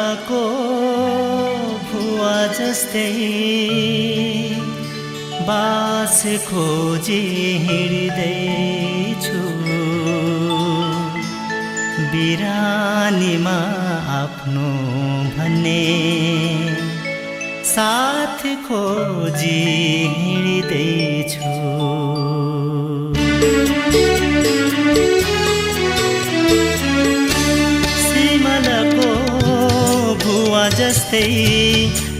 सिमलको भुवा जस्तै बास खोजी हिँड्दैछु बिरानीमा आफ्नो भन्ने साथ खोजी हिँड्दैछु सिमलको भुवा जस्तै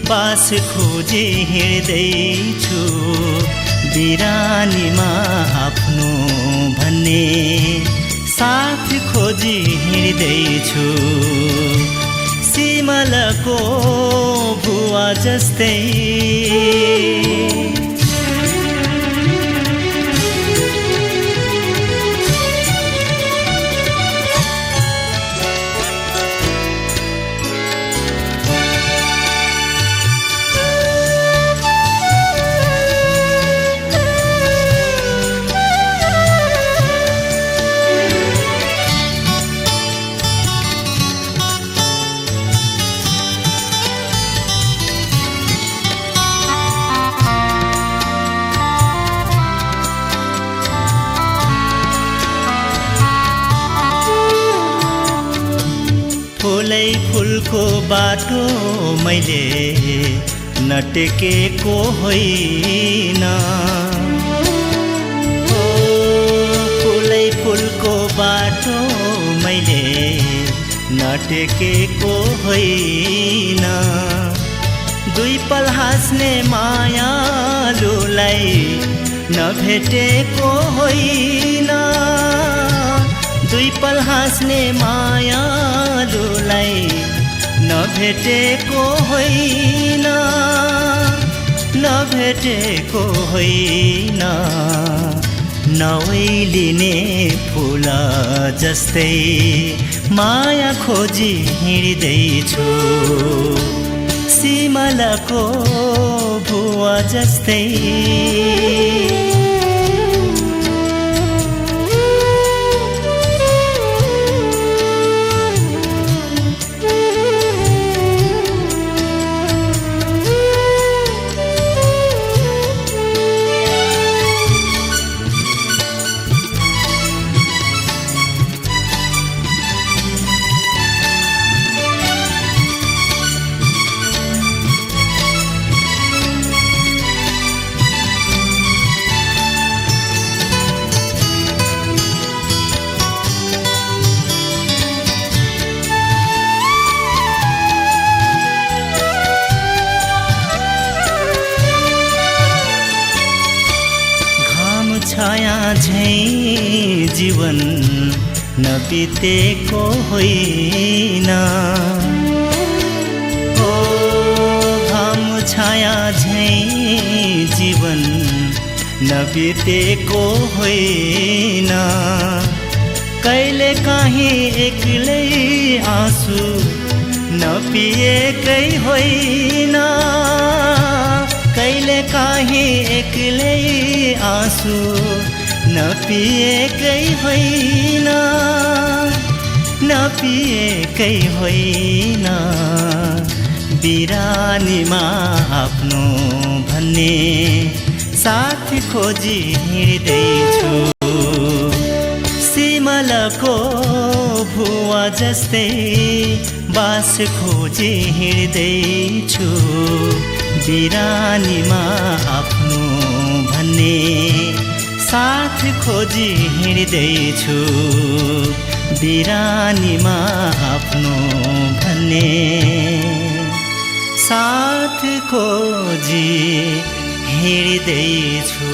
बास खोजी हिँड्दैछु बिरानीमा आफ्नो भन्ने साथ खोजी हिँड्दैछु सिमलको भुवा जस्तै फुलै फुलको बाटो मैले नटेकेको होइन ओ फुलै फुलको बाटो मैले नटेकेको होइन दुई पल हाँस्ने मायालुलाई नभेटेको होइन दुई पल हाँस्ने मायालुलाई नभेटेको होइन नभेटेको होइन नवैलिने फुल जस्तै माया खोजी हिँड्दैछु सिमलको भुवा जस्तै छाया झैं जीवन नबितेको होइन ओ घाम छाया झैं जीवन नबितेको होइन कहिले काहीँ एक्लै आँसु नपिएकै होइन कहिले काहीँ एक्लै आँसु नपिएकै होइन नपिएकै होइन बिरानीमा आफ्नो भन्ने साथ खोजी हिँड्दैछु सिमलको भुवा जस्तै बास खोजी हिँड्दैछु बिरानीमा आफ्नो भन्ने साथ खोजी हिँड्दैछु बिरानीमा आफ्नो भन्ने साथ खोजी हिँड्दैछु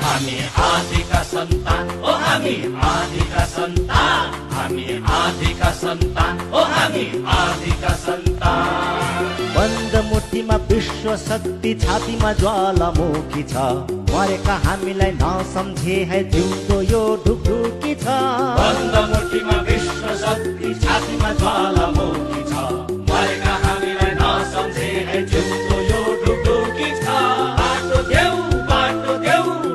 हामी आदिका सन्तान ओ हामी आदिका सन्तान हामी आदिका सन्तान ओ हामी आदिका सन्तान बन्द मुठीमा विश्व शक्ति छातीमा ज्वालामुखी छ मरेका हामीलाई नसम्झे है जिउँदो यो ढुकढुकी छ बन्द मुठीमा विश्व शक्ति छातीमा ज्वालामुखी छ मरेका हामीलाई नसम्झे है जिउँदो यो ढुकढुकी छ बाटो देऊ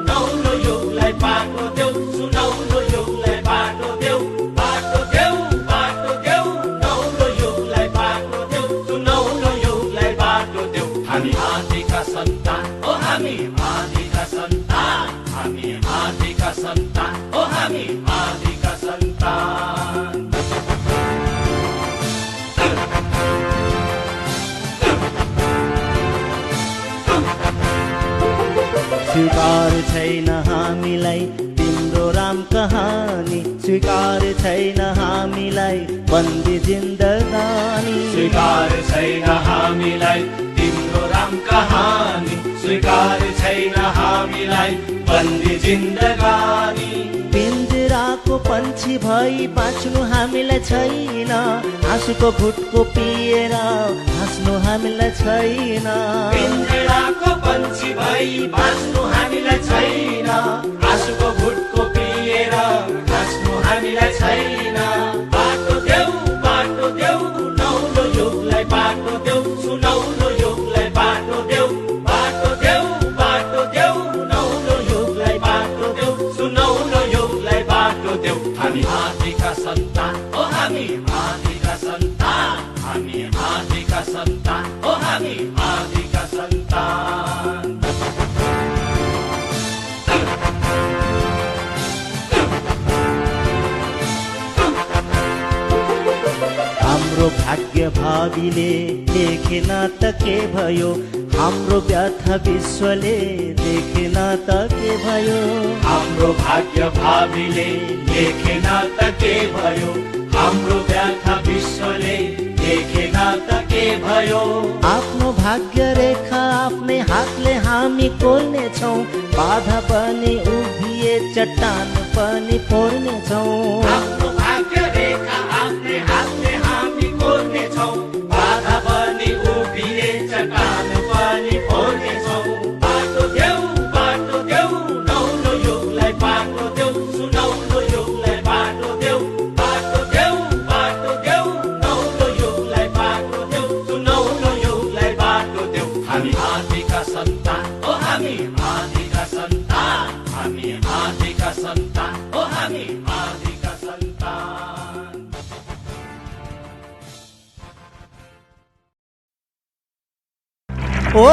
नौलो युगलाई बाटो देऊ सुनौलो युगलाई बाटो देऊ बाटो देऊ नौलो युगलाई बाटो देऊ सुनौलो युगलाई बाटो देऊ हामी आदिका सन्तान ओ हामी आदिका सन्तान हामी आदिका सन्तान ओ हामी आदिका सन्तान स्वीकार छैन हामीलाई तिम्रो राम कहानी स्वीकार छैन हामीलाई बन्दी जिन्दगानी स्वीकार छैन हामीलाई तिम्रो राम कहानी स्वीकार छैन हामीलाई बन्दी जिन्दगानी पिञ्जराको पन्छी भई बाँच्नु हामीलाई छैन आँसुको घुटको पिएर हाँस्नु हामीलाई छैन पिञ्जराको पन्छी भई बाँच्नु हामीलाई छैन आँसुको घुटको पिएर हाँस्नु हामीलाई छैन बाटो देऊ नौलो युगलाई बाटो देऊ सुनौलो युगलाई बाटो देऊ बाटो देऊ नौलो युगलाई बाटो देऊ सुनौलो युगलाई बाटो देऊ हामी आदिका सन्तान ओ हामी आदिका सन्तान हामी आदिका सन्तान ओ हामी आदिका सन्तान हाम्रो भाग्य भावीले देखेन त के भयो हाम्रो व्यथा विश्वले देखेन त के भयो हाम्रो भाग्य भावीले देखेन त के भयो हाम्रो व्यथा विश्वले देखेन त के भयो आफ्नो भाग्य रेखा आफ्नै हातले हामी कोर्नेछौँ बाधा पनि उभिए चट्टान पनि फोर्नेछौँ आफ्नो भाग्य रेखा आफ्नै हातले हामी कोर्नेछौँ बाधा पनि उभिए चट्टान पनि फोर्नेछौँ बाटो देऊ नौलो युगलाई बाटो देऊ सुनौलो युगलाई बाटो देऊ बाटो देऊ नौलो युगलाई बाटो देऊ सुनौलो युगलाई बाटो देऊ हामी आदिका सन्तान ओ हामी आदिका सन्तान हामी आदिका सन्तान ओ हामी आदिका सन्तान ओ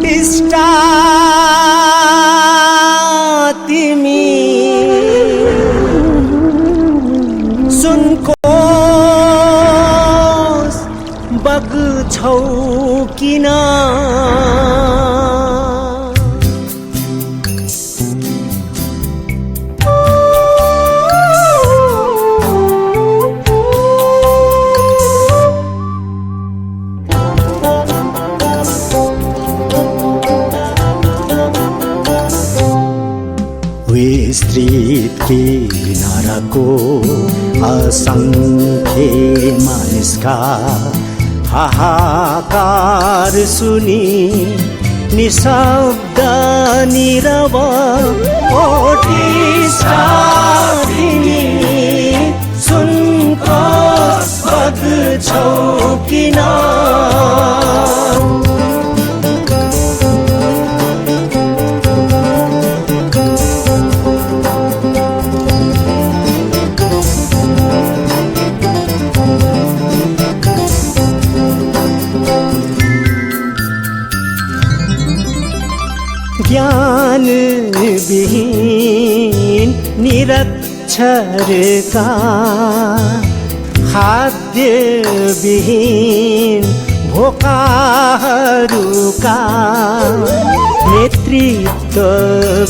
टिस्टा तिमी सुनको बग्छौ किन विस्तृत किनाराको असङ्ख्य मानिसका हाहाकार सुनि निशब्द निरव ओ टिस्टा तिमी सुनको बग्छौ किन ज्ञान विहीन निरक्षरका खाद्य विहीन भोकाहरूका नेतृत्व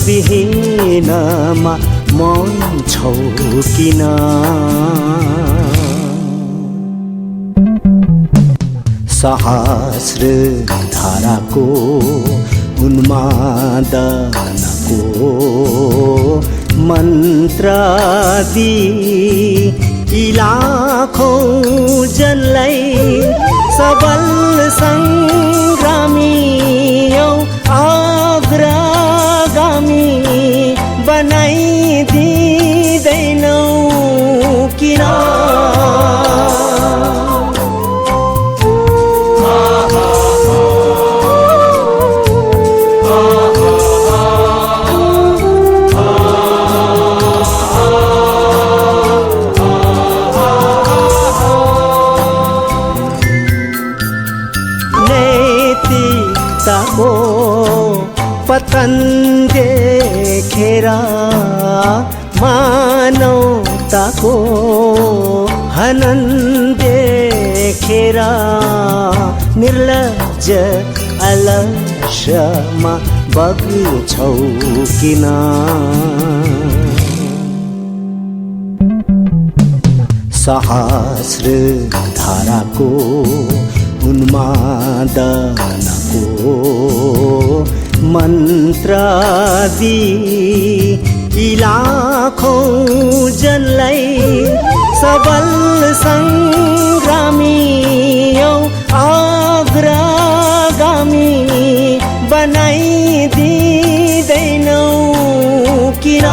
विहीनमा मौन छौ किन सहस्र धाराको उन्मादनको मन्त्र दिई लाखौं जनलाई सबल सङ्ग्रामी अग्रगामी बनाइदिँदैनौ किन? नैतिकताको पतन देखेर मानवताको हनन देखेर निर्लज्ज अलस्यमा बग्छौ किन? सहस्र धाराको उन्मादनको मन्त्र दिई लाखौं जनलाई सबल सङ्ग्रामी अग्रगामी बनाइदिँदैनौ किन?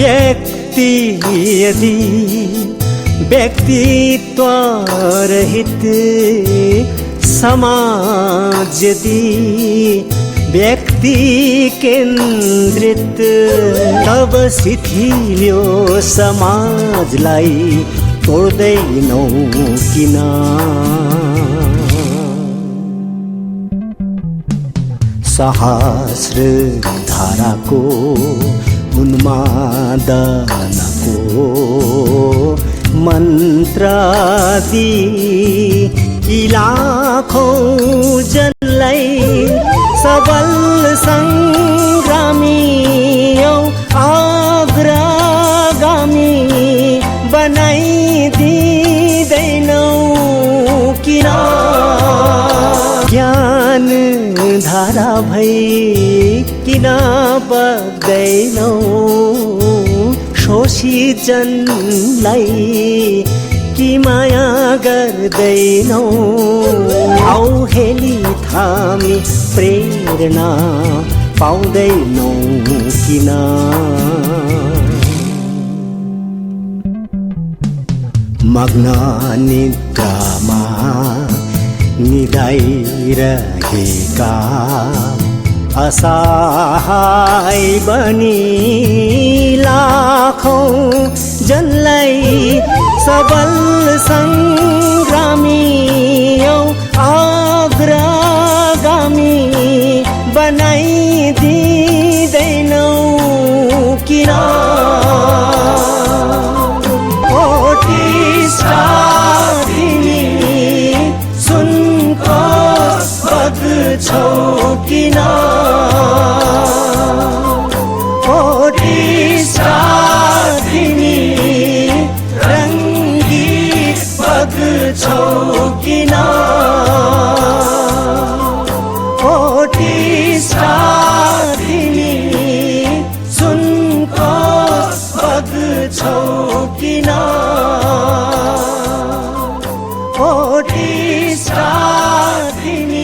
व्यक्ति यदि व्यक्तित्व रहित समाज यदि व्यक्ति केन्द्रित तब शिथिल्यो समाजलाई तोड्दैनौ किन? सहस्र धाराको उन्मादनको मन्त्र दिई लाखौं जनलाई सबल सङ्ग्रामी अग्रगामी बनाइदिँदैनौ किन? ज्ञान धारा भई किन बग्दैनौ शोषितजनलाई कि माया गर्दैनौ? औहेली थामी प्रेरणा पाउँदैनौ किन? मग्न निद्रामा निदाइरहेका असहाय बनी लाखौं जनलाई सबल सङ्ग्रामी अग्रगामी बनाइदिँदैनौ किन? तिमी सुनको बग्छौ किन? तिमी रङ्गीत बग्छौ किन? तिमी सुनको बग्छौ किन? तिमी